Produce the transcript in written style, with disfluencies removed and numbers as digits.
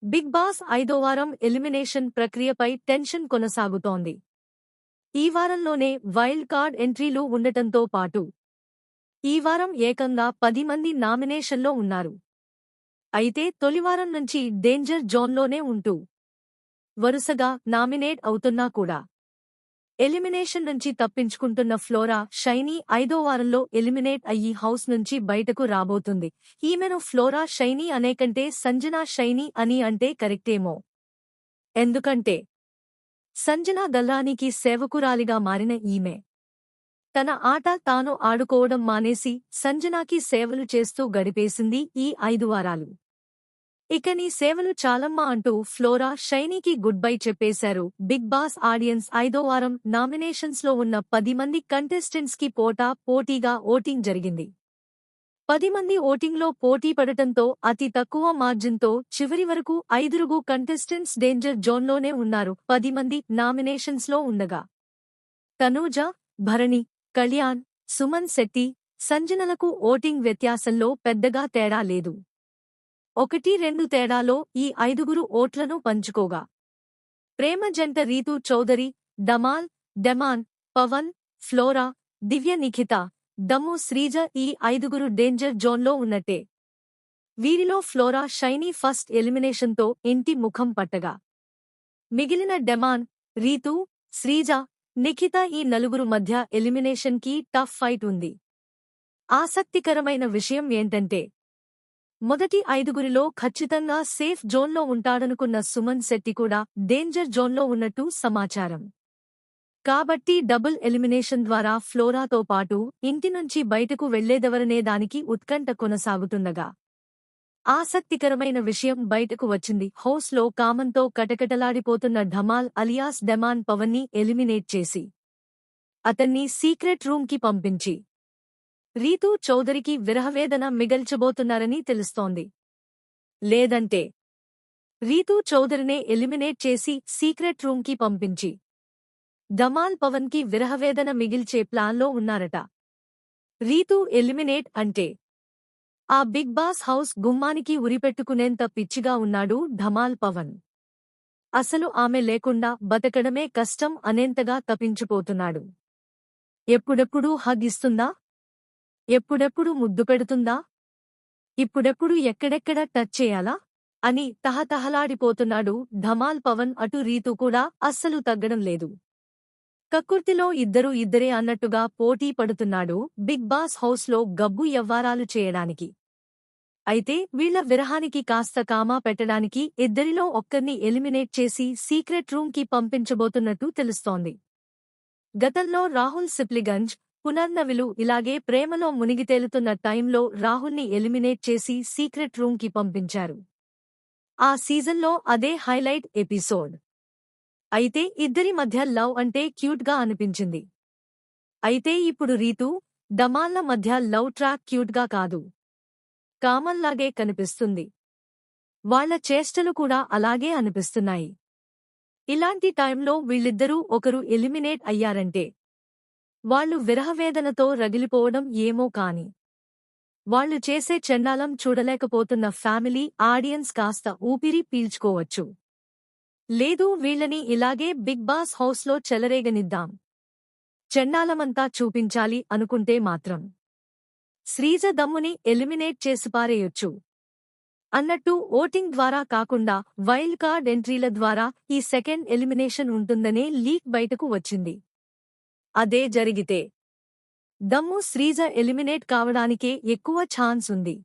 Big boss 5వ వారం elimination ప్రక్రియపై టెన్షన్ కొనసాగుతోంది. ఈ వారంలోనే వైల్డ్ కార్డ్ ఎంట్రీలు ఉండటంతో పాటు ఈ వారం ఏకంగా 10 మంది నామినేషన్లో ఉన్నారు. అయితే తొలివారం నుంచి డేంజర్ జోన్లోనే ఉంటూ వరుసగా నామినేట్ అవుతున్నా కూడా ఎలిమినేషన్ నుంచి తప్పించుకుంటున్న ఫ్లోరా షైనీ 5వ వారంలో ఎలిమినేట్ అయ్యి హౌస్ నుంచి బయటకు రాబోతుంది. ఈమెను ఫ్లోరా షైనీ అనేకంటే సంజనా షైనీ అని అంటే కరెక్టేమో. ఎందుకంటే సంజనా గల్రానీకి సేవకురాలిగా మారిన ఈమె తన ఆట తాను ఆడుకోవడం మానేసి సంజనాకి సేవలు చేస్తూ గడిపేసింది ఈ 5 వారాలు. ఇక నీ సేవలు చాలమ్మా అంటూ ఫ్లోరా షైనీకి గుడ్ బై చెప్పేశారు. బిగ్ బాస్ ఆడియన్స్ 5వ వారం నామినేషన్స్లో ఉన్న 10 మంది కంటెస్టెంట్స్కి పోటీగా ఓటింగ్ జరిగింది. 10 మంది ఓటింగ్లో పోటీ పడటంతో అతి తక్కువ మార్జిన్తో చివరి వరకు 5 కంటెస్టెంట్స్ డేంజర్ జోన్లోనే ఉన్నారు. 10 మంది నామినేషన్స్లో ఉండగా తనూజ, భరణి, కళ్యాణ్, సుమన్ శెట్టి, సంజనలకు ఓటింగ్ వ్యత్యాసంలో పెద్దగా తేడా లేదు. 1-2 తేడాలో ఈ 5 ఓట్లను పంచుకోగా ప్రేమ జంట రీతూ చౌదరి, డమాల్, డెమాన్, పవన్, ఫ్లోరా, దివ్య నిఖిత, దమ్ము శ్రీజ ఈ 5 డేంజర్ జోన్లో ఉన్నట్టే. వీరిలో ఫ్లోరా షైనీ ఫస్ట్ ఎలిమినేషన్తో ఇంటి ముఖం పట్టగా మిగిలిన డెమాన్, రీతూ, శ్రీజ, నిఖిత ఈ 4 మధ్య ఎలిమినేషన్కి టఫ్ ఫైట్ ఉంది. ఆసక్తికరమైన విషయం ఏంటంటే మొదటి 5 ఖచ్చితంగా సేఫ్ జోన్లో ఉంటాడనుకున్న సుమన్ శెట్టి కూడా డేంజర్ జోన్లో ఉన్నట్టు సమాచారం. కాబట్టి డబుల్ ఎలిమినేషన్ ద్వారా ఫ్లోరాతో పాటు ఇంటి నుంచి బయటకు వెళ్లేదెవరనే దానికి ఉత్కంఠ కొనసాగుతుండగా ఆసక్తికరమైన విషయం బయటకు వచ్చింది. హౌస్లో కామంతో కటకటలాడిపోతున్న ధమాల్ అలియాస్ డెమాన్ పవన్ని ఎలిమినేట్ చేసి అతన్ని సీక్రెట్ రూమ్కి పంపించి రీతూ చౌదరికి విరహవేదన మిగల్చబోతున్నారని తెలుస్తోంది. లేదంటే రీతూ చౌదరినే ఎలిమినేట్ చేసి సీక్రెట్ రూమ్కి పంపించి ధమాల్ పవన్కి విరహవేదన మిగిల్చే ప్లాన్లో ఉన్నారట. రీతూ ఎలిమినేట్ అంటే ఆ బిగ్ బాస్ హౌస్ గుమ్మానికి ఉరిపెట్టుకునేంత పిచ్చిగా ఉన్నాడు ధమాల్ పవన్. అసలు ఆమె లేకుండా బతకడమే కష్టం అనేంతగా తప్పించిపోతున్నాడు. ఎప్పుడెప్పుడు హగ్ ఇస్తుందా, ఎప్పుడెప్పుడు ముద్దు పెడుతుందా, ఇప్పుడెప్పుడు ఎక్కడెక్కడ టచ్ చేయాలా అని తహతహలాడిపోతున్నాడు ధమాల్ పవన్. అటు రీతూ కూడా అస్సలు తగ్గడం లేదు. కక్కుర్తిలో ఇద్దరే అన్నట్టుగా పోటీ పడుతున్నాడు బిగ్ బాస్ హౌస్లో గబ్బు యవ్వారాలు చేయడానికి. అయితే వీళ్ల విరహానికి కాస్త కామా పెట్టడానికి ఇద్దరిలో ఒక్కర్ని ఎలిమినేట్ చేసి సీక్రెట్ రూమ్కి పంపించబోతున్నట్టు తెలుస్తోంది. గతంలో రాహుల్ సిప్లిగంజ్, పునర్నవిలు ఇలాగే ప్రేమలో మునిగితేలుతున్న టైంలో రాహుల్ని ఎలిమినేట్ చేసి సీక్రెట్ రూమ్కి పంపించారు. ఆ సీజన్లో అదే హైలైట్ ఎపిసోడ్. అయితే ఇద్దరి మధ్య లవ్ అంటే క్యూట్గా అనిపించింది. అయితే ఇప్పుడు రీతూ, డమాల్ల మధ్య లవ్ ట్రాక్ క్యూట్గా కాదు, కామన్లాగే కనిపిస్తుంది. వాళ్ల చేష్టలు కూడా అలాగే అనిపిస్తున్నాయి. ఇలాంటి టైంలో వీళ్ళిద్దరూ ఒకరు ఎలిమినేట్ అయ్యారంటే వాళ్లు విరహవేదనతో రగిలిపోవడం ఏమో కాని వాళ్లు చేసే చెండాలం చూడలేకపోతున్న ఫ్యామిలీ ఆడియన్స్ కాస్త ఊపిరి పీల్చుకోవచ్చు. లేదు వీళ్లని ఇలాగే బిగ్ బాస్ హౌస్లో చెలరేగనిద్దాం, చెండాలమంతా చూపించాలి అనుకుంటే మాత్రం శ్రీజ దమ్ముని ఎలిమినేట్ చేసి పారేయొచ్చు అన్నట్టు ఓటింగ్ ద్వారా కాకుండా వైల్డ్ కార్డ్ ఎంట్రీల ద్వారా ఈ సెకండ్ ఎలిమినేషన్ ఉంటుందనే లీక్ బయటకు వచ్చింది. అదే జరిగితే దమ్ము శ్రీజ ఎలిమినేట్ కావడానికే ఎక్కువ ఛాన్స్ ఉంది.